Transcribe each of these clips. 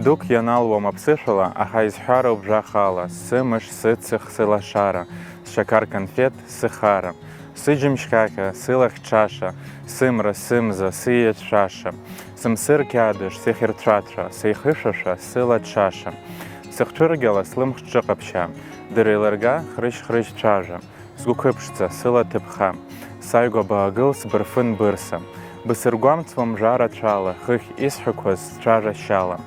Дук яналуам аԥсышәала, аха изҳәароуп бжахала, сымыш, сыцых, сылашара, сшьакар конфет, сыхара, сыџьымшь ҟьаҟьа, сылахь ҽаша, сымра, сымза, сиеҵәаша, сымсыр қьадыш, сихьырцәацәа, сеихышәаша, сылаҽаша, сыхцәыргьала, слымхҿыҟаԥшьа, дыра илырга, хрыжь-хрыжь цәажа, сгәықәыԥшӡа, сылаҭыԥха, сааигәа баагыл, сбырфын бырса, бысыргәамҵуам мжарацәала, хыхь исҳәақәаз сцәажашьала.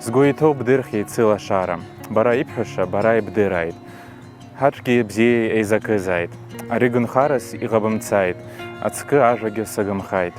Сгәы иҭоу бдырхьеит сылашара, бара ибҳәаша, бара ибдырааит. Ҳаҿгьы бзиа еизакызааит, ари гынхарас иҟабымцааит, ацкы ажагьы сагымхааит.